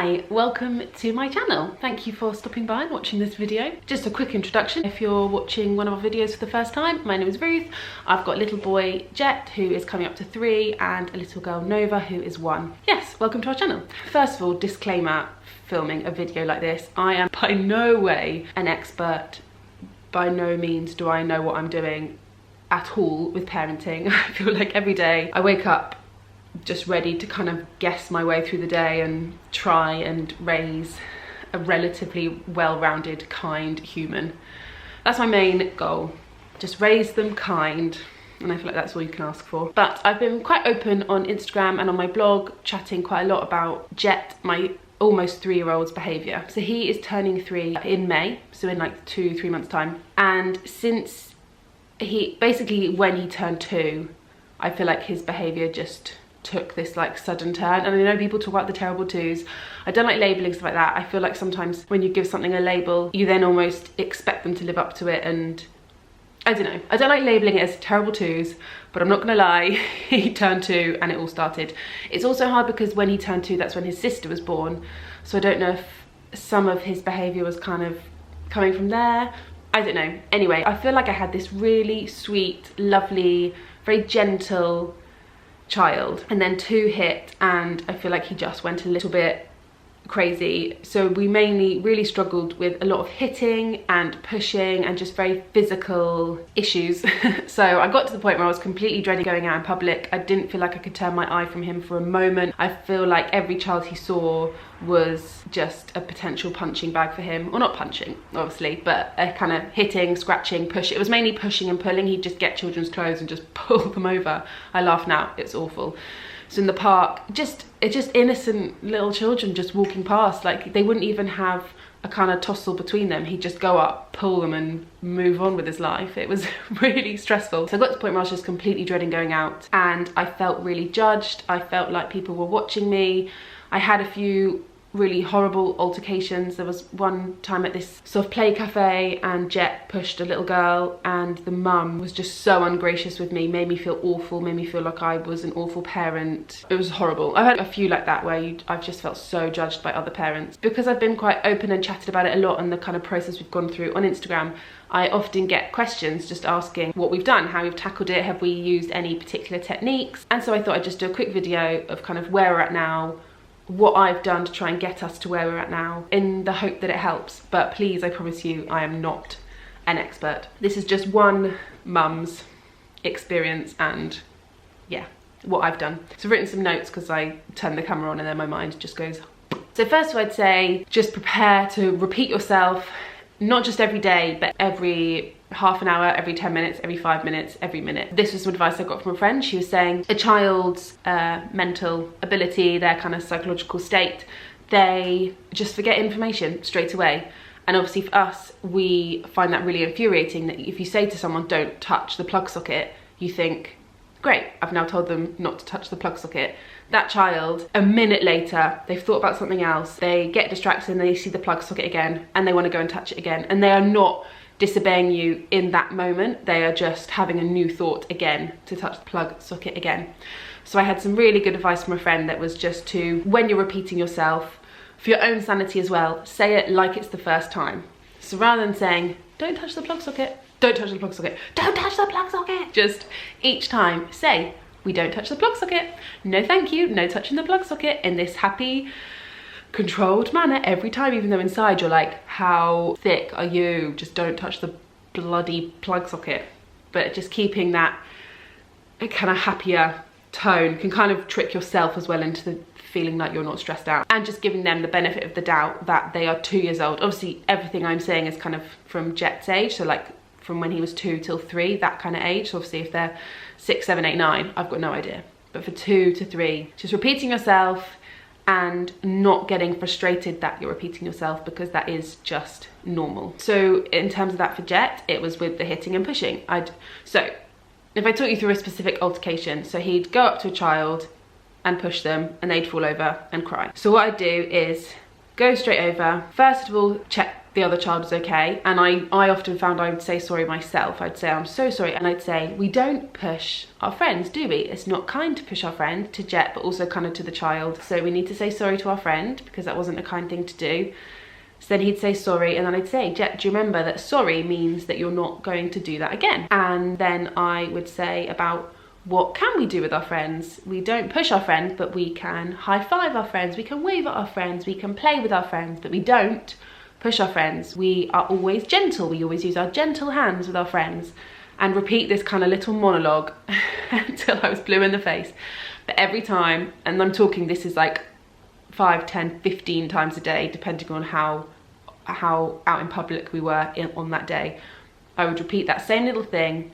Hi, welcome to my channel. Thank you for stopping by and watching this video. Just a quick introduction. If you're watching one of our videos for the first time, my name is Ruth. I've got a little boy, Jet, who is coming up to 3, and a little girl, Nova, who is 1. Yes, welcome to our channel. First of all, disclaimer, filming a video like this, I am by no way an expert. By no means do I know what I'm doing at all with parenting. I feel like every day I wake up just ready to kind of guess my way through the day and try and raise a relatively well-rounded, kind human. That's my main goal. Just raise them kind, and I feel like that's all you can ask for. But I've been quite open on Instagram and on my blog, chatting quite a lot about Jet, my almost 3-year-old's behaviour. So he is turning 3 in May, so in like 2-3 months time. And since when he turned 2, I feel like his behaviour just took this like sudden turn. And I know people talk about the terrible twos. I don't like labelling stuff like that. I feel like sometimes when you give something a label, you then almost expect them to live up to it, and I don't know. I don't like labelling it as terrible twos, but I'm not gonna lie, he turned 2 and it all started. It's also hard because when he turned 2, that's when his sister was born. So I don't know if some of his behaviour was kind of coming from there. I don't know. Anyway, I feel like I had this really sweet, lovely, very gentle child, and then 2 hit and I feel like he just went a little bit crazy. So we mainly really struggled with a lot of hitting and pushing and just very physical issues. So I got to the point where I was completely dreading going out in public. I didn't feel like I could turn my eye from him for a moment. I feel like every child he saw was just a potential punching bag for him. Well, not punching obviously, but a kind of hitting, scratching, push. It was mainly pushing and pulling. He'd just get children's clothes and just pull them over. I laugh now, it's awful. So in the park, just innocent little children just walking past, like they wouldn't even have a kind of tussle between them. He'd just go up, pull them and move on with his life. It was really stressful. So I got to the point where I was just completely dreading going out, and I felt really judged. I felt like people were watching me. I had a few really horrible altercations. There was one time at this sort of play cafe and Jet pushed a little girl, and the mum was just so ungracious with me, made me feel awful, made me feel like I was an awful parent. It was horrible. I've had a few like that where I've just felt so judged by other parents. Because I've been quite open and chatted about it a lot and the kind of process we've gone through on Instagram, I often get questions just asking what we've done, how we've tackled it, have we used any particular techniques. And so I thought I'd just do a quick video of kind of where we're at now, what I've done to try and get us to where we're at now, in the hope that it helps. But please, I promise you, I am not an expert. This is just one mum's experience and yeah, what I've done. So I've written some notes because I turn the camera on and then my mind just goes. So first of all, I'd say just prepare to repeat yourself, not just every day, but every half an hour, every 10 minutes, every 5 minutes, every minute. This was some advice I got from a friend. She was saying a child's mental ability, their kind of psychological state, they just forget information straight away. And obviously for us, we find that really infuriating, that if you say to someone, don't touch the plug socket, you think, great, I've now told them not to touch the plug socket. That child, a minute later, they've thought about something else, they get distracted and they see the plug socket again and they want to go and touch it again. And they are not disobeying you in that moment, they are just having a new thought again to touch the plug socket again. So I had some really good advice from a friend that was just to, when you're repeating yourself, for your own sanity as well, say it like it's the first time. So rather than saying, don't touch the plug socket, don't touch the plug socket, don't touch the plug socket, just each time say, we don't touch the plug socket, no thank you, no touching the plug socket, in this happy, controlled manner every time, even though inside you're like, how thick are you? Just don't touch the bloody plug socket. But just keeping that kind of happier tone can kind of trick yourself as well into the feeling like you're not stressed out, and just giving them the benefit of the doubt that they are 2 years old. Obviously everything I'm saying is kind of from Jet's age, so like from when he was 2 till 3, that kind of age. So obviously if they're 6, 7, 8, 9, I've got no idea. But for 2 to 3, just repeating yourself and not getting frustrated that you're repeating yourself, because that is just normal. So in terms of that for Jet, it was with the hitting and pushing. So if I talk you through a specific altercation, so he'd go up to a child and push them and they'd fall over and cry. So what I'd do is go straight over, first of all check the other child was okay. And I often found I would say sorry myself. I'd say, I'm so sorry. And I'd say, we don't push our friends, do we? It's not kind to push our friend, to Jet, but also kind of to the child. So we need to say sorry to our friend because that wasn't a kind thing to do. So then he'd say sorry, and then I'd say, Jet, do you remember that sorry means that you're not going to do that again? And then I would say about what can we do with our friends? We don't push our friends, but we can high five our friends, we can wave at our friends, we can play with our friends, but we don't push our friends. We are always gentle, we always use our gentle hands with our friends, and repeat this kind of little monologue until I was blue in the face. But every time, and I'm talking, this is like 5, 10, 15 times a day, depending on how out in public we were on that day, I would repeat that same little thing,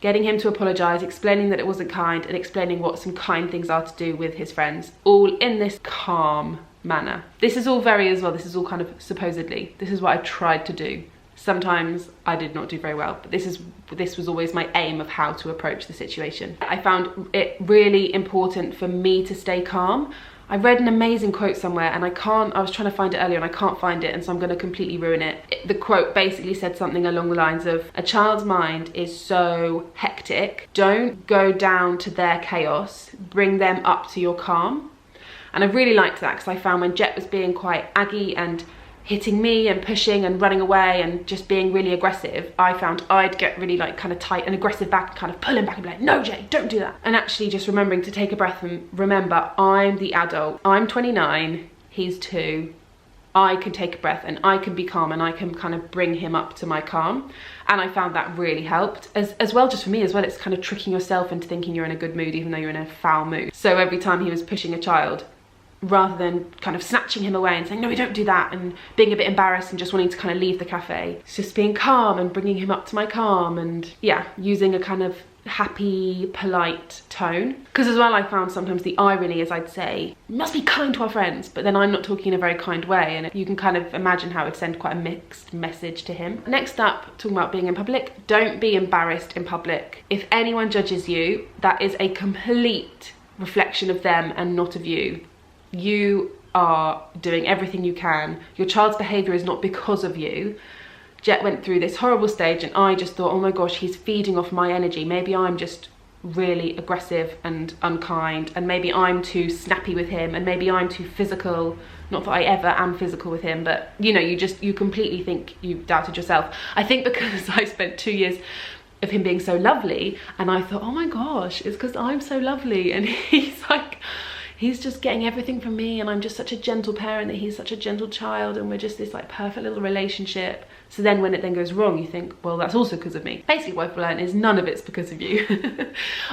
getting him to apologise, explaining that it wasn't kind, and explaining what some kind things are to do with his friends, all in this calm manner. This is all this is all kind of supposedly, this is what I tried to do. Sometimes I did not do very well, but this was always my aim of how to approach the situation. I found it really important for me to stay calm. I read an amazing quote somewhere, and I was trying to find it earlier and I can't find it, and so I'm going to completely ruin it. The quote basically said something along the lines of, a child's mind is so hectic, don't go down to their chaos, bring them up to your calm. And I really liked that, because I found when Jet was being quite aggy and hitting me and pushing and running away and just being really aggressive, I found I'd get really like kind of tight and aggressive back and kind of pull him back and be like, no Jay, don't do that. And actually just remembering to take a breath and remember, I'm the adult. I'm 29, he's 2. I can take a breath and I can be calm and I can kind of bring him up to my calm. And I found that really helped. As well, just for me as well, it's kind of tricking yourself into thinking you're in a good mood even though you're in a foul mood. So every time he was pushing a child, rather than kind of snatching him away and saying, no, we don't do that, and being a bit embarrassed and just wanting to kind of leave the cafe, it's just being calm and bringing him up to my calm, and yeah, using a kind of happy, polite tone. Because as well, I found sometimes the irony is I'd say, we must be kind to our friends, but then I'm not talking in a very kind way, and you can kind of imagine how it would send quite a mixed message to him. Next up, talking about being in public, don't be embarrassed in public. If anyone judges you, that is a complete reflection of them and not of you. You are doing everything you can. Your child's behaviour is not because of you. Jet went through this horrible stage and I just thought, oh my gosh, he's feeding off my energy. Maybe I'm just really aggressive and unkind, and maybe I'm too snappy with him, and maybe I'm too physical. Not that I ever am physical with him, but you know, you completely think you've doubted yourself. I think because I spent 2 years of him being so lovely, and I thought, oh my gosh, it's because I'm so lovely, and he's just getting everything from me, and I'm just such a gentle parent that he's such a gentle child, and we're just this like perfect little relationship. So then when it then goes wrong, you think, well, that's also because of me. Basically what I've learned is none of it's because of you.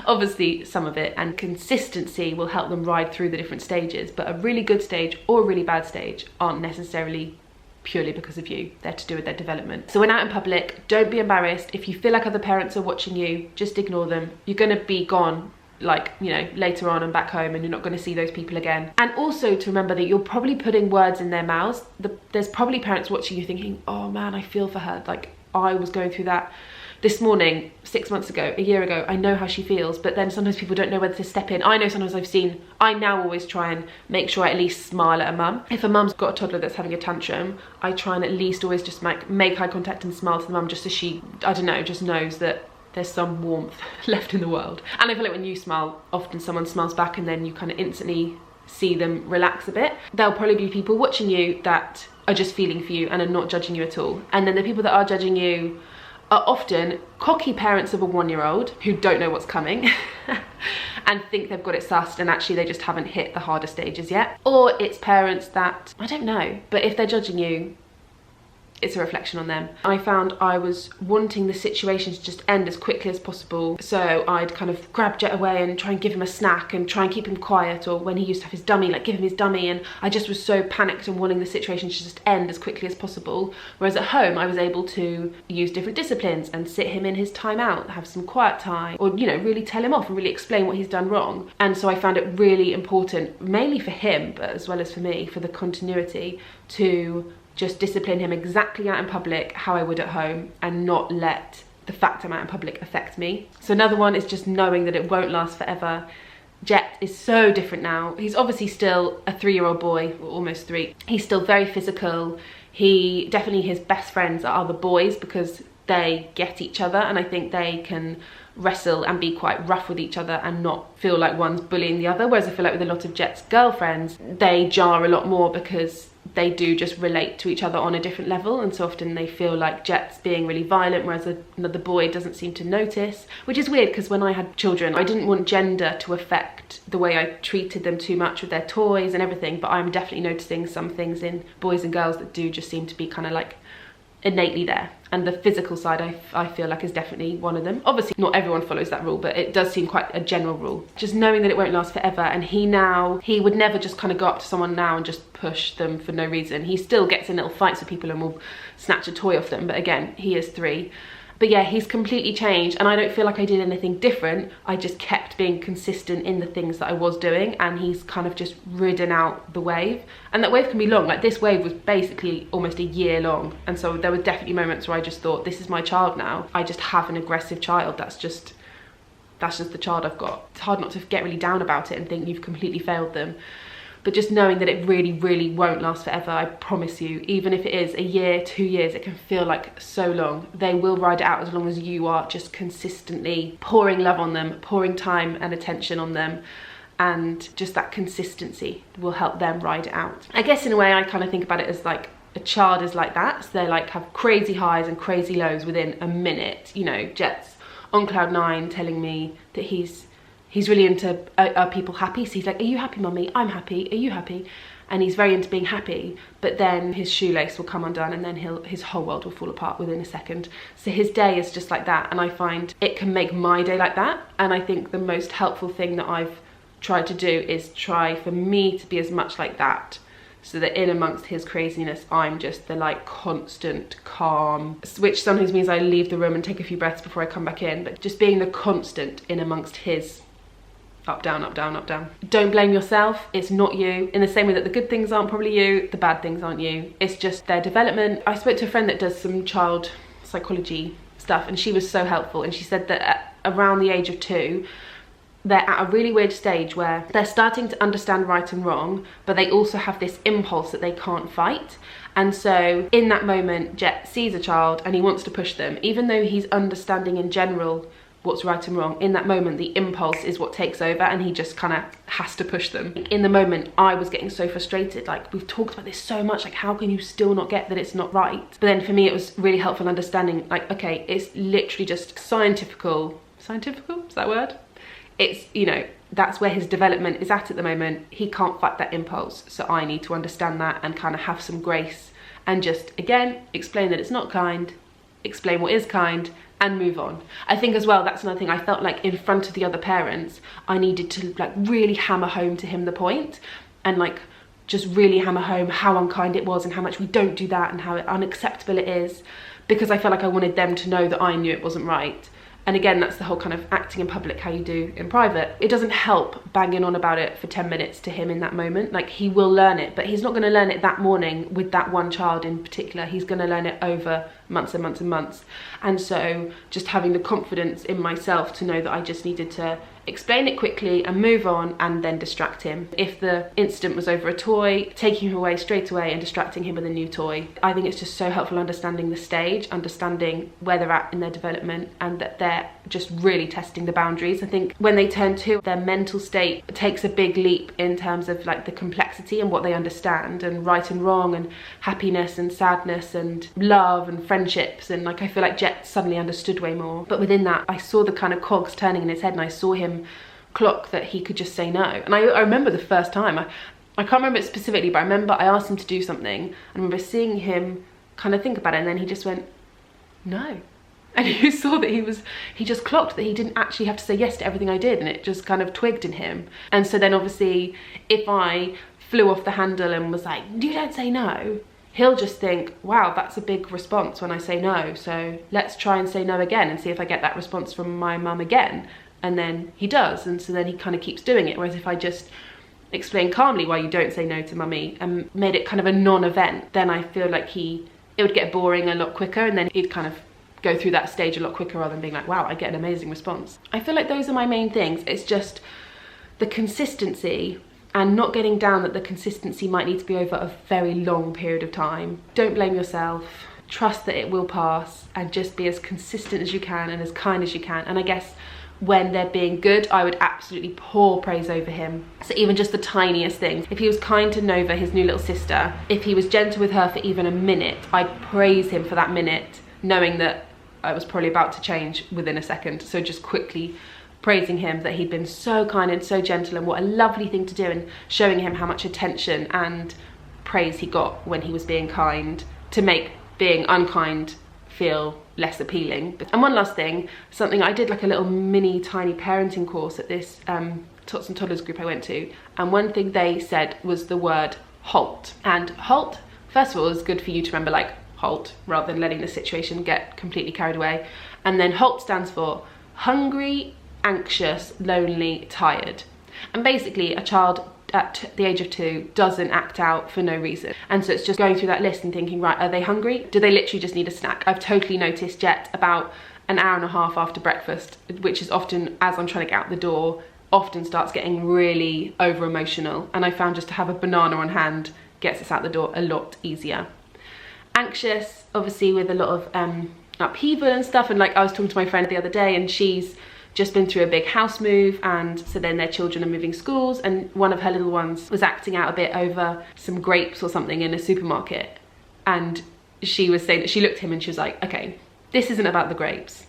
Obviously some of it, and consistency will help them ride through the different stages, but a really good stage or a really bad stage aren't necessarily purely because of you. They're to do with their development. So when out in public, don't be embarrassed. If you feel like other parents are watching you, just ignore them. You're gonna be gone, like, you know, later on and back home, and you're not going to see those people again. And also to remember that you're probably putting words in their mouths. There's probably parents watching you thinking, oh man, I feel for her. Like, I was going through that this morning, 6 months ago, a year ago. I know how she feels, but then sometimes people don't know whether to step in. I know sometimes I now always try and make sure I at least smile at a mum. If a mum's got a toddler that's having a tantrum, I try and at least always just make eye contact and smile to the mum, just so she, I don't know, just knows that there's some warmth left in the world. And I feel like when you smile, often someone smiles back and then you kind of instantly see them relax a bit. There'll probably be people watching you that are just feeling for you and are not judging you at all. And then the people that are judging you are often cocky parents of a 1-year-old who don't know what's coming and think they've got it sussed, and actually they just haven't hit the harder stages yet. Or it's parents that, I don't know, but if they're judging you, it's a reflection on them. I found I was wanting the situation to just end as quickly as possible, so I'd kind of grab Jet away and try and give him a snack and try and keep him quiet, or when he used to have his dummy, like give him his dummy, and I just was so panicked and wanting the situation to just end as quickly as possible. Whereas at home I was able to use different disciplines and sit him in his time out, have some quiet time, or you know, really tell him off and really explain what he's done wrong. And so I found it really important, mainly for him but as well as for me, for the continuity, to just discipline him exactly out in public how I would at home, and not let the fact I'm out in public affect me. So another one is just knowing that it won't last forever. Jet is so different now. He's obviously still a 3-year-old boy, or almost 3. He's still very physical. His best friends are other boys because they get each other, and I think they can wrestle and be quite rough with each other and not feel like one's bullying the other. Whereas I feel like with a lot of Jet's girlfriends, they jar a lot more because they do just relate to each other on a different level, and so often they feel like Jet's being really violent, whereas another boy doesn't seem to notice, which is weird because when I had children I didn't want gender to affect the way I treated them too much with their toys and everything, but I'm definitely noticing some things in boys and girls that do just seem to be kind of like innately there, and the physical side I feel like is definitely one of them. Obviously not everyone follows that rule, but it does seem quite a general rule. Just knowing that it won't last forever, and he would never just kind of go up to someone now and just push them for no reason. He still gets in little fights with people and will snatch a toy off them, but again, he is 3. But yeah, he's completely changed, and I don't feel like I did anything different. I just kept being consistent in the things that I was doing, and he's kind of just ridden out the wave. And that wave can be long. Like, this wave was basically almost a year long, and so there were definitely moments where I just thought, this is my child now. I just have an aggressive child. That's just the child I've got. It's hard not to get really down about it and think you've completely failed them. But just knowing that it really, really won't last forever, I promise you, even if it is a year, 2 years, it can feel like so long. They will ride it out as long as you are just consistently pouring love on them, pouring time and attention on them, and just that consistency will help them ride it out. I guess in a way I kind of think about it as like a child is like that. So they like have crazy highs and crazy lows within a minute. You know, Jet's on cloud 9 telling me that he's really into, are people happy? So he's like, are you happy, mummy? I'm happy. Are you happy? And he's very into being happy, but then his shoelace will come undone and then his whole world will fall apart within a second. So his day is just like that, and I find it can make my day like that. And I think the most helpful thing that I've tried to do is try for me to be as much like that, so that in amongst his craziness, I'm just the like constant calm, which sometimes means I leave the room and take a few breaths before I come back in, but just being the constant in amongst his up, down, up, down, up, down. Don't blame yourself. It's not you. In the same way that the good things aren't probably you, the bad things aren't you. It's just their development. I spoke to a friend that does some child psychology stuff, and she was so helpful. And she said that around the age of 2, they're at a really weird stage where they're starting to understand right and wrong, but they also have this impulse that they can't fight. And so in that moment, Jet sees a child and he wants to push them, even though he's understanding in general what's right and wrong. In that moment, the impulse is what takes over, and he just kind of has to push them. In the moment, I was getting so frustrated. Like, we've talked about this so much, like, how can you still not get that it's not right? But then for me, it was really helpful understanding, like, okay, it's literally just scientifical, is that a word? It's, you know, that's where his development is at the moment. He can't fight that impulse, so I need to understand that and kind of have some grace and just, again, explain that it's not kind, explain what is kind, and move on. I think as well, that's another thing, I felt like in front of the other parents, I needed to like really hammer home to him the point, and like just really hammer home how unkind it was and how much we don't do that and how unacceptable it is, because I felt like I wanted them to know that I knew it wasn't right. And again, that's the whole kind of acting in public, how you do in private. It doesn't help banging on about it for 10 minutes to him in that moment. Like, he will learn it, but he's not going to learn it that morning with that one child in particular. He's going to learn it over months and months and months. And so just having the confidence in myself to know that I just needed to explain it quickly and move on, and then distract him. If the incident was over a toy, taking him away straight away and distracting him with a new toy. I think it's just so helpful understanding the stage, understanding where they're at in their development, and that they're just really testing the boundaries. I think when they turn 2, their mental state takes a big leap in terms of like the complexity and what they understand, and right and wrong, and happiness and sadness, and love and friendships. And like, I feel like Jet suddenly understood way more. But within that, I saw the kind of cogs turning in his head, and I saw him clock that he could just say no. And I remember the first time, I can't remember it specifically, but I remember I asked him to do something, and I remember seeing him kind of think about it, and then he just went, no. And you saw that he just clocked that he didn't actually have to say yes to everything I did, and it just kind of twigged in him. And so then obviously, if I flew off the handle and was like, you don't say no, he'll just think, wow, that's a big response when I say no, so let's try and say no again and see if I get that response from my mum again. And then he does, and so then he kind of keeps doing it. Whereas if I just explain calmly why you don't say no to mummy and made it kind of a non-event, then I feel like it would get boring a lot quicker, and then he'd kind of go through that stage a lot quicker rather than being like, wow, I get an amazing response. I feel like those are my main things. It's just the consistency and not getting down that the consistency might need to be over a very long period of time. Don't blame yourself. Trust that it will pass, and just be as consistent as you can and as kind as you can. And I guess when they're being good, I would absolutely pour praise over him. So even just the tiniest things. If he was kind to Nova, his new little sister, if he was gentle with her for even a minute, I'd praise him for that minute, knowing that I was probably about to change within a second. So just quickly praising him that he'd been so kind and so gentle, and what a lovely thing to do, and showing him how much attention and praise he got when he was being kind, to make being unkind feel less appealing. And one last thing, something I did, like a little mini tiny parenting course at this tots and toddlers group I went to, and one thing they said was the word HALT. And HALT, first of all, is good for you to remember, like HALT, rather than letting the situation get completely carried away. And then HALT stands for hungry, anxious, lonely, tired. And basically a child at the age of 2 doesn't act out for no reason. And so it's just going through that list and thinking, right, are they hungry? Do they literally just need a snack? I've totally noticed Jet about an hour and a half after breakfast, which is often as I'm trying to get out the door, often starts getting really over emotional. And I found just to have a banana on hand gets us out the door a lot easier. Anxious, obviously, with a lot of upheaval and stuff. And like I was talking to my friend the other day, and she's just been through a big house move, and so then their children are moving schools, and one of her little ones was acting out a bit over some grapes or something in a supermarket. And she was saying that she looked at him and she was like, okay, this isn't about the grapes.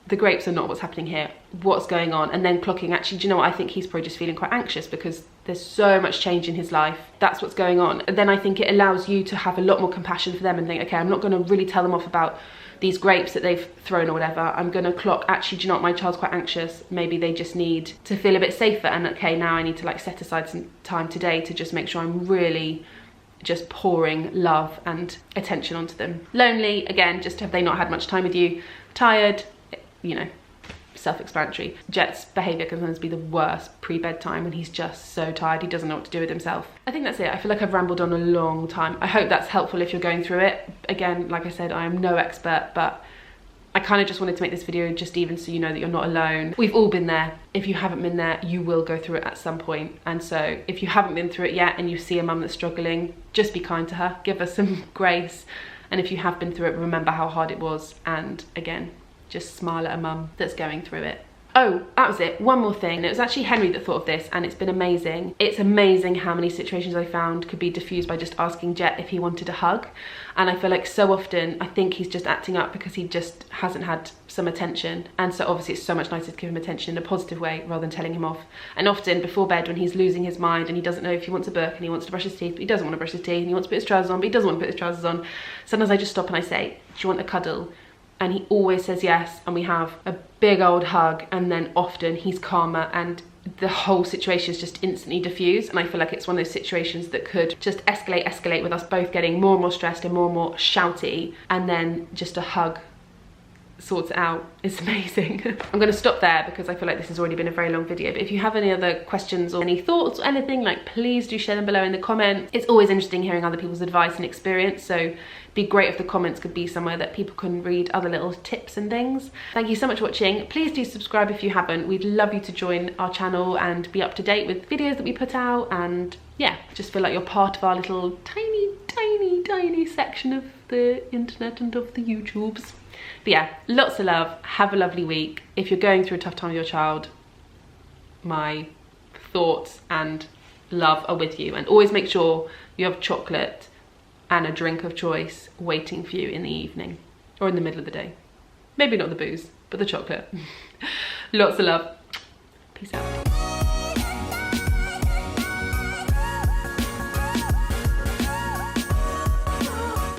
The grapes are not what's happening here. What's going on? And then clocking, actually, do you know what? I think he's probably just feeling quite anxious because there's so much change in his life. That's what's going on. And then I think it allows you to have a lot more compassion for them and think, okay, I'm not going to really tell them off about these grapes that they've thrown or whatever. I'm going to clock, actually, do you know what? My child's quite anxious. Maybe they just need to feel a bit safer. And okay, now I need to like set aside some time today to just make sure I'm really just pouring love and attention onto them. Lonely, again, just have they not had much time with you? Tired, you know, self-explanatory. Jet's behaviour can sometimes be the worst pre-bedtime when he's just so tired he doesn't know what to do with himself. I think that's it. I feel like I've rambled on a long time. I hope that's helpful if you're going through it. Again, like I said, I am no expert, but I kind of just wanted to make this video just even so you know that you're not alone. We've all been there. If you haven't been there, you will go through it at some point. And so if you haven't been through it yet and you see a mum that's struggling, just be kind to her, give her some grace. And if you have been through it, remember how hard it was. And again, just smile at a mum that's going through it. Oh, that was it. One more thing. It was actually Henry that thought of this, and it's been amazing. It's amazing how many situations I found could be diffused by just asking Jet if he wanted a hug. And I feel like so often I think he's just acting up because he just hasn't had some attention. And so obviously it's so much nicer to give him attention in a positive way rather than telling him off. And often before bed, when he's losing his mind and he doesn't know if he wants a book and he wants to brush his teeth, but he doesn't want to brush his teeth, and he wants to put his trousers on, but he doesn't want to put his trousers on. Sometimes I just stop and I say, do you want a cuddle? And he always says yes, and we have a big old hug, and then often he's calmer and the whole situation is just instantly diffused. And I feel like it's one of those situations that could just escalate with us both getting more and more stressed and more shouty, and then just a hug sorts it out. It's amazing. I'm going to stop there because I feel like this has already been a very long video, but if you have any other questions or any thoughts or anything, like, please do share them below in the comments. It's always interesting hearing other people's advice and experience, so it'd be great if the comments could be somewhere that people can read other little tips and things. Thank you so much for watching. Please do subscribe if you haven't. We'd love you to join our channel and be up to date with videos that we put out, and yeah, just feel like you're part of our little tiny section of the internet and of the YouTubes. But yeah, lots of love. Have a lovely week. If you're going through a tough time with your child, my thoughts and love are with you. And always make sure you have chocolate and a drink of choice waiting for you in the evening or in the middle of the day. Maybe not the booze, but the chocolate. Lots of love. Peace out.